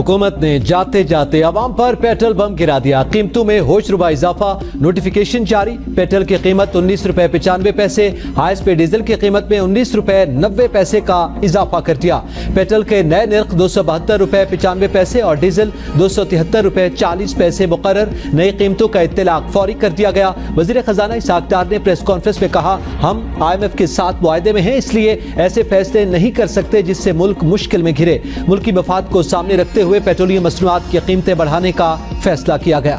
हुकूमत ने जाते जाते आवाम पर पेट्रोल बम गिरा दिया। कीमतों में होशरुबा इजाफा, नोटिफिकेशन जारी। पेट्रोल की कीमत 19 रुपए 95 पैसे, हाईस पे डीजल की कीमत में 19 रुपए 90 पैसे का इजाफा कर दिया। पेट्रोल के नए नर्ख 272 रुपए 95 पैसे और डीजल 273 रुपए 40 पैसे मुकर्रर। नई कीमतों का इत्तलाक फौरी कर दिया गया। वजीर खजाना इसहाक डार ने प्रेस कॉन्फ्रेंस में कहा, हम IMF के साथ मुआहदे में हैं, इसलिए ऐसे फैसले नहीं कर सकते जिससे मुल्क मुश्किल में घिरे। मुल्की मफाद को सामने रखते हुए पेट्रोलियम मसनूआत की कीमतें बढ़ाने का फैसला किया गया।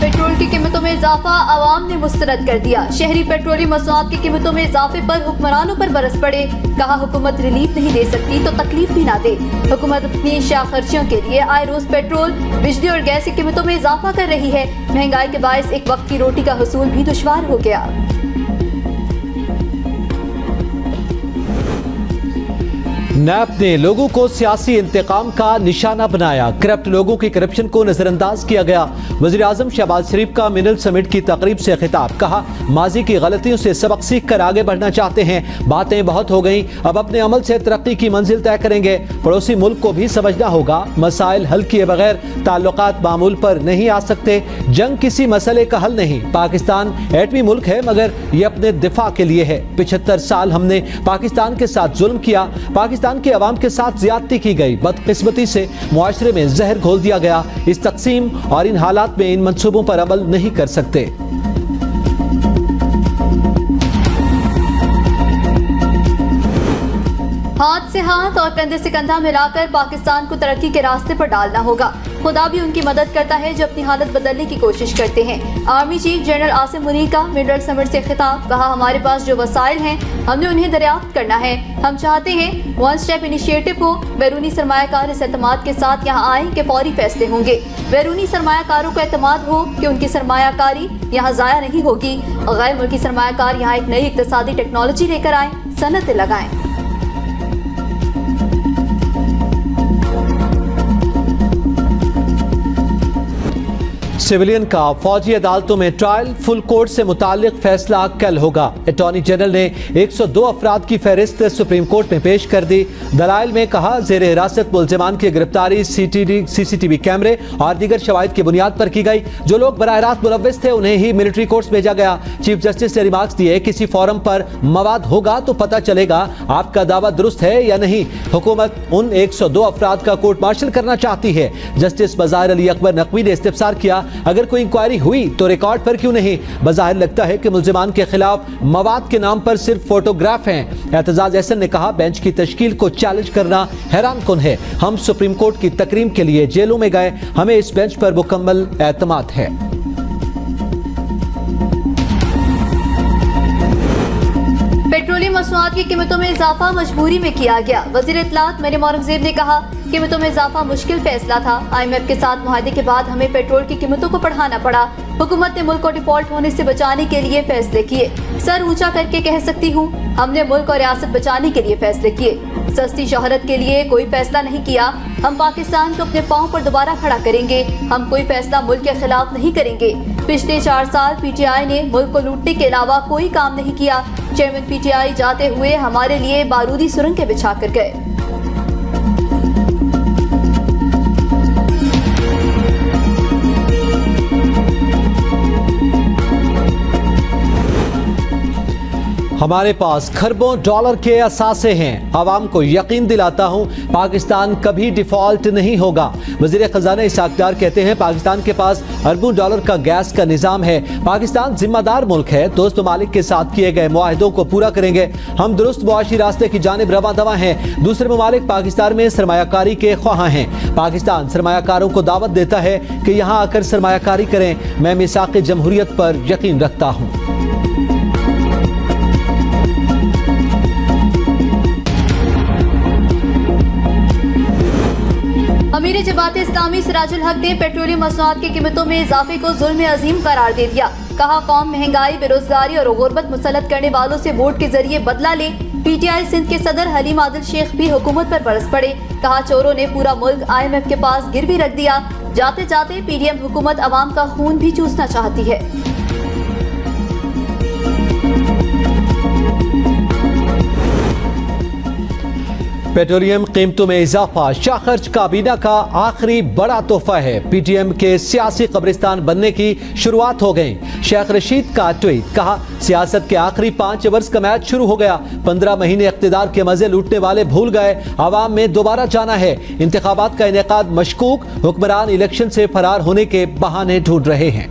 पेट्रोल की कीमतों में इजाफा आवाम ने मुस्तरद कर दिया। शहरी पेट्रोलियम मसनूआत की कीमतों में इजाफे पर हुक्मरानों पर बरस पड़े। कहा, हुकूमत रिलीफ नहीं दे सकती तो तकलीफ भी ना दे। हुकूमत अपनी अशिया खर्चियों के लिए आए रोज पेट्रोल, बिजली और गैस की कीमतों में इजाफा कर रही है। महंगाई के बायस एक वक्त की रोटी का हुसूल भी दुश्वार हो गया। नैब ने लोगों को सियासी इंतकाम का निशाना बनाया। करप्ट लोगों की करप्शन को नजरअंदाज किया गया। वजीर आजम शहबाज शरीफ का मिनरल समिट की तकरीब से खिताब। कहा, माजी की गलतियों से सबक सीख कर आगे बढ़ना चाहते हैं। बातें बहुत हो गई, अब अपने अमल से तरक्की की मंजिल तय करेंगे। पड़ोसी मुल्क को भी समझना होगा, मसाइल हल किए बगैर ताल्लुकात मामूल पर नहीं आ सकते। जंग किसी मसले का हल नहीं। पाकिस्तान एटमी मुल्क है मगर ये अपने दिफा के लिए है। 75 साल हमने पाकिस्तान के साथ जुल्म किया। पाकिस्तान के अवाम के साथ ज्यादती की गई। बदकिस्मती से मुआशरे में जहर घोल दिया गया। इस तकसीम और इन हालात में इन मंसूबों पर अमल नहीं कर सकते। हाथ से हाथ और कंधे से कंधा मिलाकर पाकिस्तान को तरक्की के रास्ते पर डालना होगा। खुदा भी उनकी मदद करता है जो अपनी हालत बदलने की कोशिश करते हैं। Army chief general Asim Munir का मिनरल समिट से खिताब। कहा, हमारे पास जो वसाइल हैं हमने उन्हें दरियाफ्त करना है। हम चाहते हैं वन स्टेप इनिशिएटिव हो। बैरूनी सरमायाकार इस एतमाद के साथ यहाँ आए कि फौरी फैसले होंगे। बैरूनी सरमायाकारों को एतमाद हो कि उनकी सरमायाकारी यहाँ जाया नहीं होगी। गैर मुल्की सरमायाकार यहाँ एक नई इक्तिसादी टेक्नोलॉजी लेकर आए, सनतें लगाएं। सिविलियन का फौजी अदालतों में ट्रायल फुल कोर्ट से मुताल्लिक फैसला कल होगा। अटॉर्नी जनरल ने 102 अफराद की फहरिस्त सुप्रीम कोर्ट में पेश कर दी। दलाइल में कहा, जेर हिरासत मुल्जिमान की गिरफ्तारी CCTV कैमरे और दीगर शवाहिद की बुनियाद पर की गई। जो लोग बराह रास्त मुलव्विस थे उन्हें ही मिलिट्री कोर्ट्स भेजा गया। चीफ जस्टिस ने रिमार्क्स दिए, किसी फोरम पर मवाद होगा तो पता चलेगा आपका दावा दुरुस्त है या नहीं। हुकूमत उन 102 अफराद का कोर्ट मार्शल करना चाहती है। जस्टिस बज़ाहिर अली अकबर नकवी ने इस्तिफसार किया, अगर कोई इंक्वायरी हुई तो रिकॉर्ड पर क्यों नहीं। बज़ाहिर लगता है कि मुल्जिमान के खिलाफ मवाद के नाम पर सिर्फ फोटोग्राफ हैं। एतजाज एहसन ने कहा, बेंच की तश्कील को चैलेंज करना हैरान कुन है। हम सुप्रीम कोर्ट की तकरीम के लिए जेलों में गए, हमें इस बेंच पर मुकम्मल एतमाद है। पेट्रोलियम मसनूआत की कीमतों में इजाफा मजबूरी में किया गया। वजीर इत्तलात मरियम औरंगजेब ने कहा, कीमतों में इजाफा मुश्किल फैसला था। IMF के साथ मुआहदे के बाद हमें पेट्रोल की कीमतों को बढ़ाना पड़ा। हुकूमत ने मुल्क को डिफॉल्ट होने से बचाने के लिए फैसले किए। सर ऊंचा करके कह सकती हूँ, हमने मुल्क और रियासत बचाने के लिए फैसले किए। सस्ती शोहरत के लिए कोई फैसला नहीं किया। हम पाकिस्तान को अपने पाँव पर दोबारा खड़ा करेंगे। हम कोई फैसला मुल्क के खिलाफ नहीं करेंगे। पिछले 4 साल PTI ने मुल्क को लूटने के अलावा कोई काम नहीं किया। चेयरमैन PTI जाते हुए हमारे लिए बारूदी सुरंगें बिछा कर गए। हमारे पास खरबों डॉलर के असासे हैं। आवाम को यकीन दिलाता हूँ, पाकिस्तान कभी डिफॉल्ट नहीं होगा। वजीर खजाना इसहाक डार कहते हैं, पाकिस्तान के पास अरबों डॉलर का गैस का निज़ाम है। पाकिस्तान जिम्मेदार मुल्क है। दोस्त ममालिक के साथ किए गए मुआहदों को पूरा करेंगे। हम दुरुस्त मुआशी रास्ते की जानिब रवा दवा हैं। दूसरे ममालिक पाकिस्तान में सरमायाकारी के ख्वाह हैं। पाकिस्तान सरमायाकारों को दावत देता है कि यहाँ आकर सरमायाकारी करें। मैं मिसाक़ जमहूरियत पर यकीन रखता हूँ। अमीर जमात इस्लामी सिराजुल हक ने पेट्रोलियम मसनूआत की कीमतों में इजाफे को जुल्म अजीम करार दे दिया। कहा, कौम महंगाई, बेरोजगारी और गुर्बत मुसल्लत करने वालों से वोट के जरिए बदला ले। PTI सिंध के सदर हलीम आदिल शेख भी हुकूमत पर बरस पड़े। कहा, चोरों ने पूरा मुल्क IMF के पास गिरवी रख दिया। जाते जाते PDM हुकूमत अवाम का खून भी चूसना चाहती है। पेट्रोलियम कीमतों में इजाफा शाखर्ज काबीना का आखिरी बड़ा तोहफा है। पीटीएम के सियासी कब्रिस्तान बनने की शुरुआत हो गई। शेख रशीद का ट्वीट, कहा सियासत के आखिरी 5 ओवर्स का मैच शुरू हो गया। 15 महीने इख्तिदार के मजे लूटने वाले भूल गए, आवाम में दोबारा जाना है। इंतखाबात का इनेकाद मशकूक, हुक्मरान इलेक्शन से फरार होने के बहाने ढूंढ रहे हैं।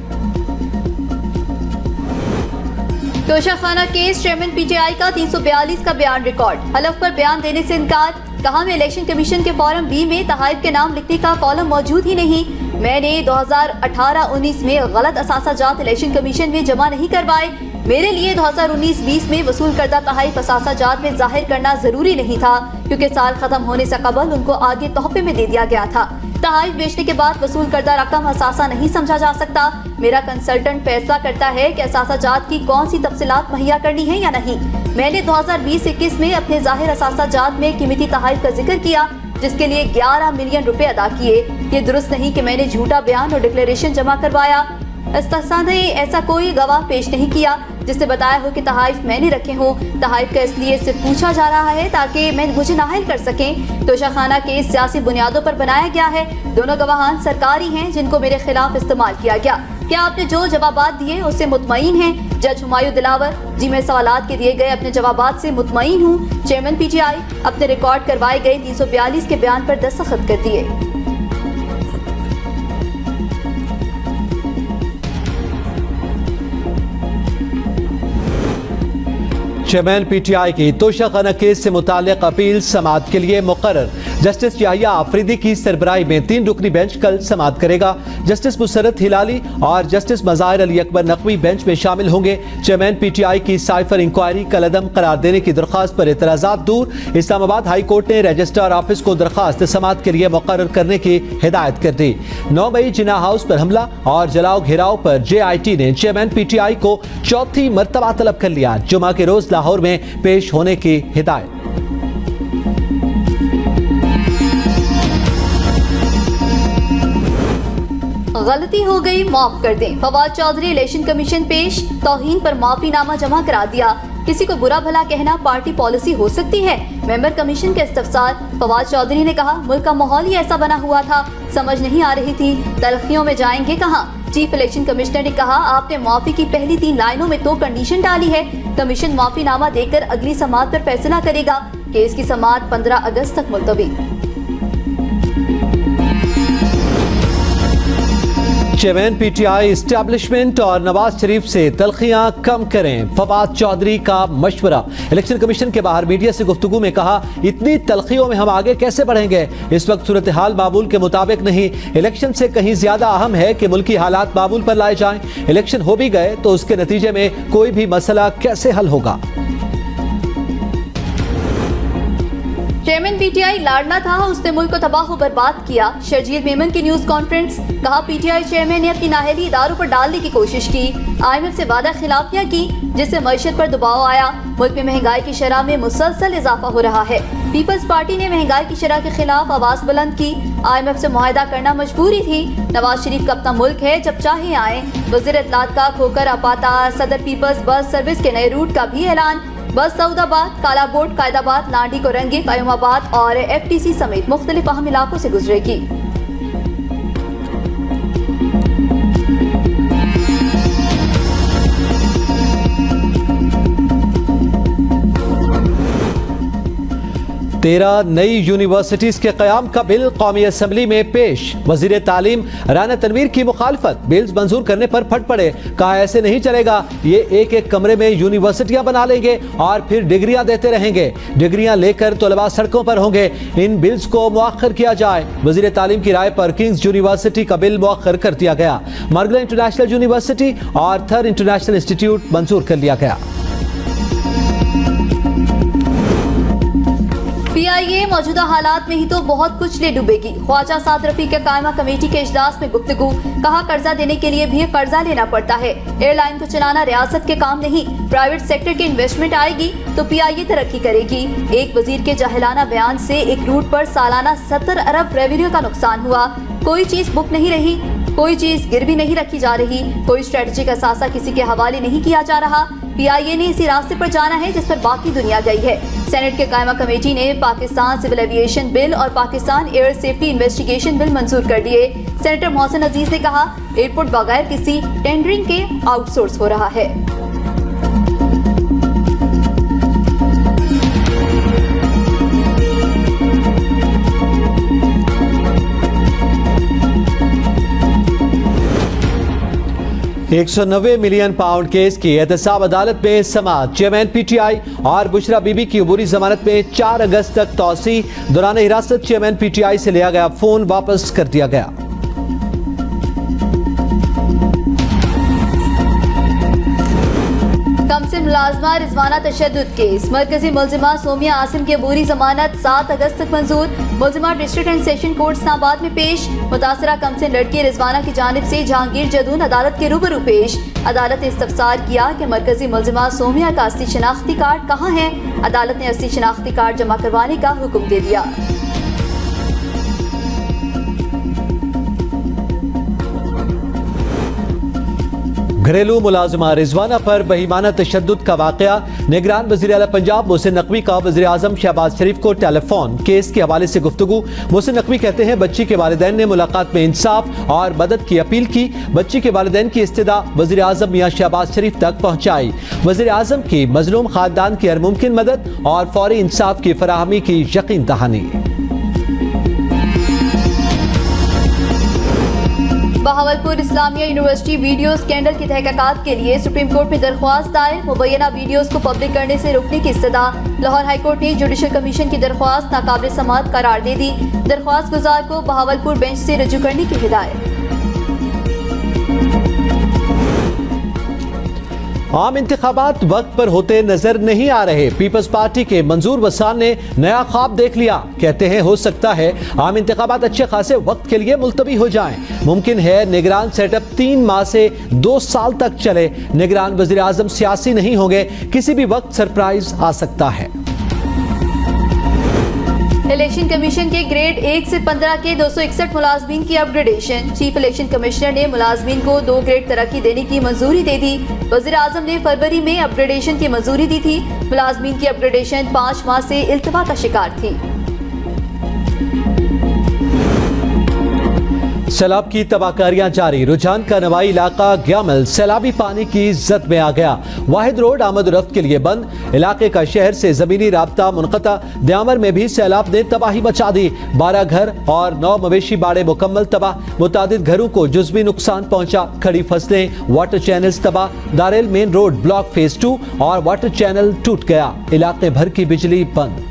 तोशाखाना केस, चेयरमैन पीटीआई का 342 का बयान रिकॉर्ड, हलफ पर बयान देने से इनकार। कहा मैं इलेक्शन कमीशन के फॉर्म बी में तहाइफ के नाम लिखने का कॉलम मौजूद ही नहीं। मैंने 2018-19 में गलत असासाजात इलेक्शन कमीशन में जमा नहीं करवाए। मेरे लिए 2019-20 में वसूल करदा तहाइफ असासाजात में जाहिर करना जरूरी नहीं था, क्योंकि साल खत्म होने से कबल उनको आगे तोहफे में दे दिया गया था। तहाइफ बेचने के बाद वसूल करदा रकम असासा नहीं समझा जा सकता। मेरा कंसल्टेंट फैसला करता है कि असासाजात की कौन सी तफसीलात मुहैया करनी है या नहीं। मैंने 2020-21 में अपने जाहिर असासाजात में कीमती तहाइफ का जिक्र किया, जिसके लिए 11 मिलियन रुपए अदा किए। ये दुरुस्त नहीं कि मैंने झूठा बयान और डिक्लेरेशन जमा करवाया। इस्तेसाद ने ऐसा कोई गवाह पेश नहीं किया जिसने बताया हो कि तहाइफ मैंने रखे हों। तहाइफ का इसलिए सिर्फ पूछा जा रहा है ताकि मैं मुझे नाअहल कर सकें। तोशाखाना केस सियासी बुनियादों पर बनाया गया है। दोनों गवाहान सरकारी हैं जिनको मेरे खिलाफ इस्तेमाल किया गया। क्या आपने जो जवाबात दिए उससे मुतमईन हैं? जज हुमायूं दिलावर, जी मैं सवालात के दिए गए अपने जवाबात से मुतमईन हूँ। चेयरमैन पीटीआई अपने रिकॉर्ड करवाए गए 342 के बयान पर दस्तखत कर दिए। चेयरमैन पीटीआई की तोशाखाना केस से मुताल्लिक अपील समाअत के लिए मुकर्रर। जस्टिस याहिया आफरीदी की सरबराही में 3 रुकनी बेंच कल समाअत करेगा। जस्टिस मुसरत हिलाली और जस्टिस मज़ाहिर अली अकबर नकवी बेंच में शामिल होंगे। चेयरमैन पीटीआई की साइफर इंक्वायरी कलअदम करार देने की दरख्वास्त पर एतराज़ात दूर। इस्लामाबाद हाई कोर्ट ने रजिस्ट्रार ऑफिस को दरख्वास्त समाअत के लिए मुकर्रर करने की हिदायत कर दी। 9 मई जिन्ना हाउस पर हमला और जलाओ घेराव पर JIT ने चेयरमैन पीटीआई को चौथी मरतबा तलब कर लिया। जुमा के रोज लाहौर में पेश होने की हिदायत। गलती हो गई, माफ कर दें। फवाद चौधरी इलेक्शन कमीशन पेश, तौहीन पर माफीनामा जमा करा दिया। किसी को बुरा भला कहना पार्टी पॉलिसी हो सकती है? मेंबर कमीशन के इस्तफसार। फवाद चौधरी ने कहा मुल्क का माहौल ही ऐसा बना हुआ था, समझ नहीं आ रही थी, तलखियों में जाएंगे कहाँ। चीफ इलेक्शन कमिश्नर ने कहा आपने माफी की पहली 3 लाइनों में तो कंडीशन डाली है। कमीशन माफीनामा देकर अगली समाअत पर फैसला करेगा। केस की समाअत 15 अगस्त तक मुलतवी। चेयरमैन पीटीआई इस्टेब्लिशमेंट और नवाज शरीफ से तलखियां कम करें, फवाद चौधरी का मशवरा। इलेक्शन कमीशन के बाहर मीडिया से गुफ्तगू में कहा इतनी तलखियों में हम आगे कैसे बढ़ेंगे? इस वक्त सूरत हाल मामूल के मुताबिक नहीं, इलेक्शन से कहीं ज्यादा अहम है कि मुल्की हालात मामूल पर लाए जाएं। इलेक्शन हो भी गए तो उसके नतीजे में कोई भी मसला कैसे हल होगा? चेयरमैन पीटीआई लाडला था, उसने मुल्क को तबाह बर्बाद किया। शर्जील मेमन की न्यूज कॉन्फ्रेंस, कहा पीटीआई चेयरमैन ने अपनी नाअहली इदारों पर डालने की कोशिश की। IMF से वादा खिलाफियां की जिससे मईशत पर दबाव आया। मुल्क में महंगाई की शरह में मुसलसल इजाफा हो रहा है। पीपल्स पार्टी ने महंगाई की शरह के खिलाफ आवाज बुलंद की। IMF से मुआहदा करना मजबूरी थी। नवाज शरीफ का अपना मुल्क है, जब चाहे आए। वज़ीर इत्तलात का खोकर अपाता। सदर पीपल्स बस सर्विस के नए रूट का भी ऐलान। बस सऊदाबाद, कालाकोट, कायदाबाद, लांडी, कोरंगी, कयूमाबाद और FTC समेत मुख्तलिफ अहम इलाकों से गुजरेगी। तेरह नई यूनिवर्सिटीज के क़याम का बिल कौमी असम्बली में पेश। वजीर तालीम राना तनवीर की मुखालफत, बिल्स मंजूर करने पर फट पड़े। कहा ऐसे नहीं चलेगा, ये एक एक कमरे में यूनिवर्सिटियां बना लेंगे और फिर डिग्रियां देते रहेंगे। डिग्रियां लेकर तलबा सड़कों पर होंगे। इन बिल्स को मुअख्खर किया जाए। वजीर तालीम की राय पर किंग्स यूनिवर्सिटी का बिल मुअख्खर कर दिया गया। मरगला इंटरनेशनल यूनिवर्सिटी और थर इंटरनेशनल इंस्टीट्यूट मंजूर कर लिया गया। PIA मौजूदा हालात में ही तो बहुत कुछ ले डूबेगी। ख्वाजा साद रफी के कायमा कमेटी के इजलास में गुफ्तगू, कहा कर्जा देने के लिए भी कर्जा लेना पड़ता है। एयरलाइन को चलाना रियासत के काम नहीं, प्राइवेट सेक्टर की इन्वेस्टमेंट आएगी तो PIA तरक्की करेगी। एक वजीर के जाहिलाना बयान से एक रूट पर सालाना 70 अरब रेवेन्यू का नुकसान हुआ। कोई चीज बुक नहीं रही, कोई चीज गिरवी नहीं रखी जा रही, कोई स्ट्रेटेजिक असासा किसी के हवाले नहीं किया जा रहा। PIA ने इसी रास्ते पर जाना है जिस पर बाकी दुनिया गई है। सेनेट के कायमा कमेटी ने पाकिस्तान सिविल एविएशन बिल और Pakistan air safety investigation bill मंजूर कर दिए। सेनेटर मोहसिन अजीज ने कहा, एयरपोर्ट बगैर किसी टेंडरिंग के आउटसोर्स हो रहा है। £190 मिलियन केस की एहतसाब अदालत में समाअत। चेयरमैन PTI और बुशरा बीबी की अबूरी जमानत में 4 अगस्त तक तौसी। दौरान हिरासत चेयरमैन PTI से लिया गया फोन वापस कर दिया गया। कमसिन मुलाजमा रिजवाना तशद्दुद केस। मरकजी मुलजिमा सोमिया आसिम की अबूरी जमानत 7 अगस्त तक मंजूर। मुलजिमा district and session court Islamabad में पेश। मुतासरा कमसिन लड़की रिजवाना की जानिब से जहांगीर जदून अदालत के रूबरू पेश। अदालत ने इस्तफसार किया कि मरकजी मुलजिमा सोमिया का असली शनाख्ती कार्ड कहाँ है। अदालत ने असली शनाख्ती कार्ड जमा करवाने का हुक्म दे दिया। घरेलू मुलाजिमा रिजवाना पर बहीमाना तशद्दुद का वाकया। निगरान वज़ीर आला पंजाब मोहसिन नकवी का वज़ीर आज़म शहबाज शरीफ को टेलीफोन। केस के हवाले से गुफ्तगू। मोहसिन नकवी कहते हैं, बच्ची के वालिदैन ने मुलाकात में इंसाफ और मदद की अपील की। बच्ची के वालिदैन की इस्तदा वज़ीर आज़म मियां शहबाज शरीफ तक पहुँचाई। वज़ीर आज़म की मजलूम खानदान की हर मुमकिन मदद और फौरी इंसाफ की फराहमी की यकीन दहानी। Bahawalpur Islamia university video scandal की तहकीकात के लिए सुप्रीम कोर्ट में दरख्वास्त दायर। मुबैना वीडियोस को पब्लिक करने से रोकने की इस्तदा। लाहौर हाई कोर्ट ने जुडिशल कमीशन की दरख्वास्त नाकाबिल समाअत करार दे दी। दरख्वास्त गुजार को बहावलपुर बेंच से रजू करने की हिदायत। आम इंतखाबात वक्त पर होते नजर नहीं आ रहे। पीपल्स पार्टी के मंजूर वसान ने नया ख्वाब देख लिया। कहते हैं, हो सकता है आम इंतखाबात अच्छे खासे वक्त के लिए मुलतवी हो जाएं। मुमकिन है निगरान सेटअप 3 माह से 2 साल तक चले। निगरान वज़ीर आज़म सियासी नहीं होंगे, किसी भी वक्त सरप्राइज आ सकता है। इलेक्शन कमीशन के ग्रेड 1 से 15 के 261 मुलाजमीन की अपग्रेडेशन। चीफ इलेक्शन कमिश्नर ने मुलाजमीन को 2 ग्रेड तरक्की देने की मंजूरी दे दी। वज़ीर आज़म ने फरवरी में अपग्रेडेशन की मंजूरी दी थी। मुलाजमीन की अपग्रेडेशन 5 माह से इल्तवा का शिकार थी। सैलाब की तबाहकारियां जारी। रुझान का नवाई इलाका ग्यामल सैलाबी पानी की जद में आ गया। वाहिद रोड आमद रफ्त के लिए बंद। इलाके का शहर से जमीनी राब्ता मुनक़ता। द्यामर में भी सैलाब ने तबाही मचा दी। 12 घर और 9 मवेशी बाड़े मुकम्मल तबाह। मुतादिद घरों को जुज़वी नुकसान पहुंचा। खड़ी फसलें, वाटर चैनल्स तबाह। Darrel main road block phase 2 और वाटर चैनल टूट गया। इलाके भर की बिजली बंद।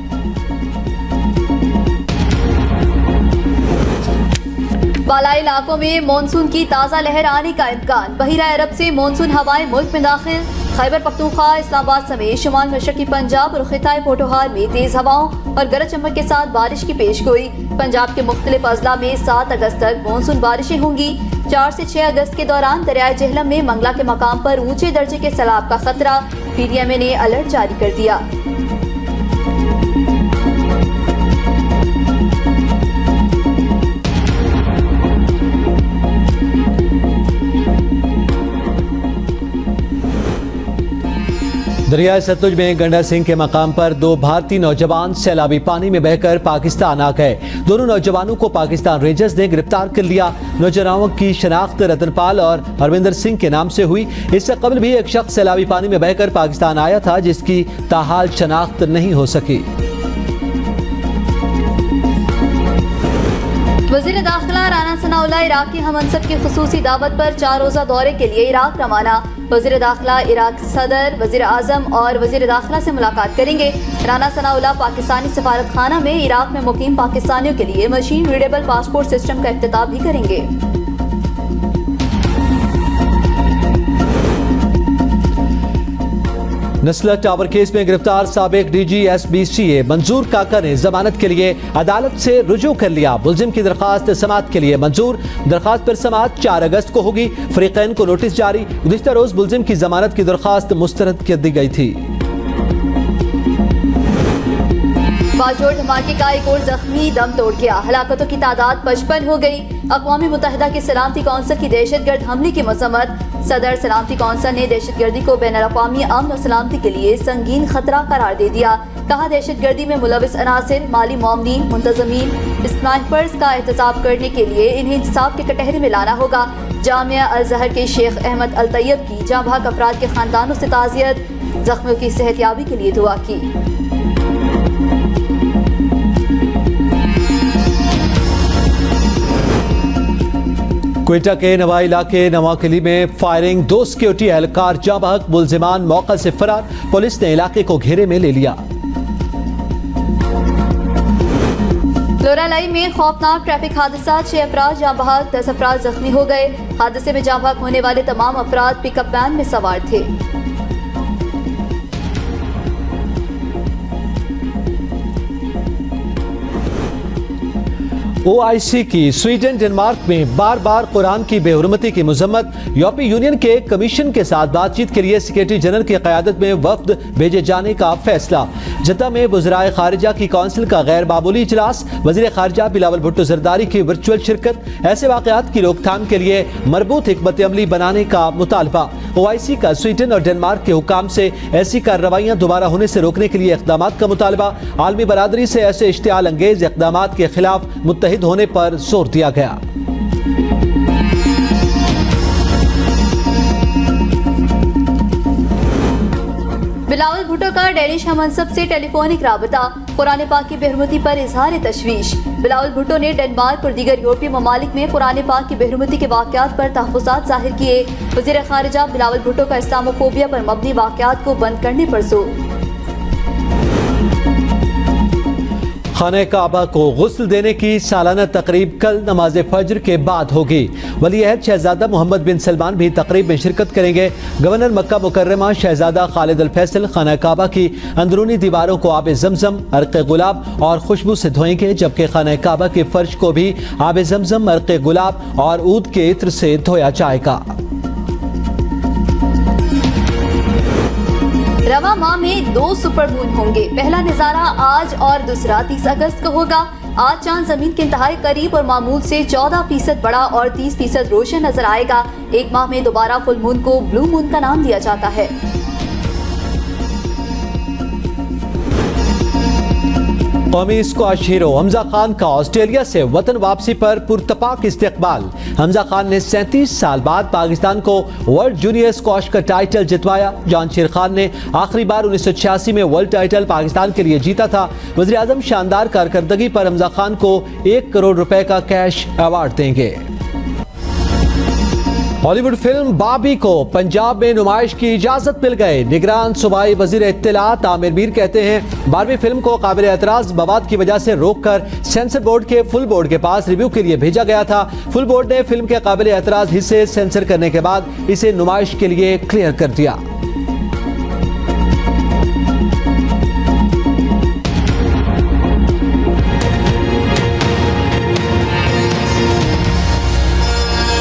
बालाई इलाकों में मानसून की ताज़ा लहर आने का इम्कान। बहिरा अरब से मानसून हवाएं मुल्क में दाखिल। खैबर पख्तूनख्वा, इस्लामाबाद समेत शुमाल मशरकी पंजाब और खिताए पोटोहार में तेज हवाओं और गरज चमक के साथ बारिश की पेशगोई। पंजाब के मुख्तलिफ अजला में 7 अगस्त तक मानसून बारिशें होंगी। 4 से 6 अगस्त के दौरान दरियाए जेहलम में मंगला के मकाम पर ऊंचे दर्जे के सैलाब का खतरा। PDMA ने अलर्ट जारी कर दिया। दरियाए सतलुज में गंडा सिंह के मकाम पर 2 भारतीय नौजवान सैलाबी पानी में बहकर पाकिस्तान आ गए। दोनों नौजवानों को पाकिस्तान रेंजर्स ने गिरफ्तार कर लिया। नौजवानों की शनाख्त रतनपाल और हरविंदर सिंह के नाम से हुई। इससे कबल भी एक शख्स सैलाबी पानी में बहकर पाकिस्तान आया था, जिसकी ताहाल शनाख्त नहीं हो सकी। वज़ीर दाखिला राना सनाउल्लाह इराक की हमअनसब की खुसूसी दावत पर 4 रोज़ा दौरे के लिए इराक रवाना। वज़ीर दाखिला इराक सदर, वज़ीर आज़म और वज़ीर दाखिला से मुलाकात करेंगे। राना सनाउल्लाह पाकिस्तानी सफारत खाना में इराक में मुकीम पाकिस्तानियों के लिए मशीन रीडेबल पासपोर्ट सिस्टम का इफ्तिताह भी करेंगे। नस्ला टावर केस में गिरफ्तार साबिक DG SBCA मंजूर काका ने जमानत के लिए अदालत से रुजू कर लिया। मुलजिम की दरखास्त समाअत के लिए मंजूर। दरखास्त पर समाअत 4 अगस्त को होगी। फरीकैन को नोटिस जारी। गुज़िश्ता रोज मुलजिम की जमानत की दरखास्त मुस्तरद कर दी गई थी। बाजोड़ धमाके का एक और जख्मी दम तोड़ गया। हलाकतों की तादाद 55 हो गई। अक़वाम मुत्तहिदा की सलामती कौंसिल की दहशतगर्द हमले की मजम्मत। सदर सलामती कौंसिल ने दहशतगर्दी को बैनुल-अक़वामी अमन और सलामती के लिए संगीन खतरा करार दे दिया। कहा, दहशतगर्दी में मुलविस अनासिर, माली मामलीन, मुंतज़मीन, स्नाइपर्स का एहतसाब करने के लिए इन्हें इंसाफ के कटहरे में लाना होगा। जामिया अल-ज़हर के शेख अहमद अल-तैयब की जाँ बहक अफराद के खानदानों से ताज़ियत, जख्मियों की सेहतयाबी के लिए दुआ की। क्वेटा के नवा इलाके नवाकली में फायरिंग, 2 सिक्योरिटी एहलकार जाँ बहक, मुलजिमान मौका से फरार। पुलिस ने इलाके को घेरे में ले लिया। लोरालाई में खौफनाक ट्रैफिक हादसा, 6 अफराद जाँ बहक, 10 अफराद जख्मी हो गए। हादसे में जाँ बहक होने वाले तमाम अफराद पिकअप वैन में सवार थे। OIC की स्वीडन डेनमार्क में बार बार कुरान की बेहुरमती की मजम्मत। यूरोपीय यूनियन के कमीशन के साथ बातचीत के लिए सेक्रेटरी जनरल की क़यादत में वफ्द भेजे जाने का फैसला। जद्दा में वज़राए खारिजा की कौंसिल का गैर मामूली इजलास, वज़ीर खारिजा बिलावल भुट्टो ज़रदारी की वर्चुअल शिरकत। ऐसे वाक़यात की रोकथाम के लिए मरबूत हिकमत अमली बनाने का मुतालबा। OIC का स्वीडन और डेनमार्क के हुकाम से ऐसी कार्रवाइयाँ दोबारा होने से रोकने के लिए इक़दामात का मुतालबा। आलमी बरादरी से ऐसे इश्तिआल अंगेज इक़दामात के खिलाफ मुत्तहिद होने पर जोर दिया गया। बिलावल भुट्टो का डेनिश हमनसब से टेलीफोनिक राबता। कुरान पाक की बेहुरमती पर इजहार तशवीश। बिलावल भुट्टो ने डेनमार्क और दीगर यूरोपीय ममालिक में कुरान पाक की बेहुरमती के वाक़यात पर तहफ़्फ़ुज़ात ज़ाहिर किए। वज़ीर खारिजा बिलावल भुट्टो का इस्लामोफोबिया पर मबनी वाक़यात को बंद करने पर जोर। खाने काबा को गुस्ल देने की सालाना तकरीब कल नमाज फजर के बाद होगी। वली अहद शहजादा मोहम्मद बिन सलमान भी तकरीब में शिरकत करेंगे। गवर्नर मक्का मुकर्रमा शहजादा खालिद अल फैसल खाना काबा की अंदरूनी दीवारों को आब जमजम, अर्क़ गुलाब और खुशबू से धोएंगे, जबकि खाना काबा के फर्श को भी आब जमजम, अर्क़ गुलाब और ऊद के इत्र से धोया जाएगा। रवा माह में 2 सुपर मून होंगे। पहला नजारा आज और दूसरा 30 अगस्त को होगा। आज चांद जमीन के इंतहाई करीब और मामूल से 14% बड़ा और 30% रोशन नजर आएगा। एक माह में दोबारा फुल मून को ब्लू मून का नाम दिया जाता है। कौमी स्क्वाश हीरो हमजा खान का ऑस्ट्रेलिया से वतन वापसी पर पुरतपाक इस्तकबाल। हमजा खान ने 37 साल बाद पाकिस्तान को वर्ल्ड जूनियर स्क्वाश का टाइटल जितवाया। जांशेर खान ने आखिरी बार 1986 में वर्ल्ड टाइटल पाकिस्तान के लिए जीता था। वज़ीर आज़म शानदार कारकर्दगी पर हमजा खान को 1 करोड़ रुपए का कैश अवार्ड देंगे। हॉलीवुड फिल्म बाबी को पंजाब में नुमाइश की इजाजत मिल गई। निगरान सूबाई वजीर इत्तलात आमिर मीर कहते हैं, बारहवीं फिल्म को काबिल एतराज मवाद की वजह से रोककर सेंसर बोर्ड के फुल बोर्ड के पास रिव्यू के लिए भेजा गया था। फुल बोर्ड ने फिल्म के काबिल एतराज हिस्से सेंसर करने के बाद इसे नुमाइश के लिए क्लियर कर दिया।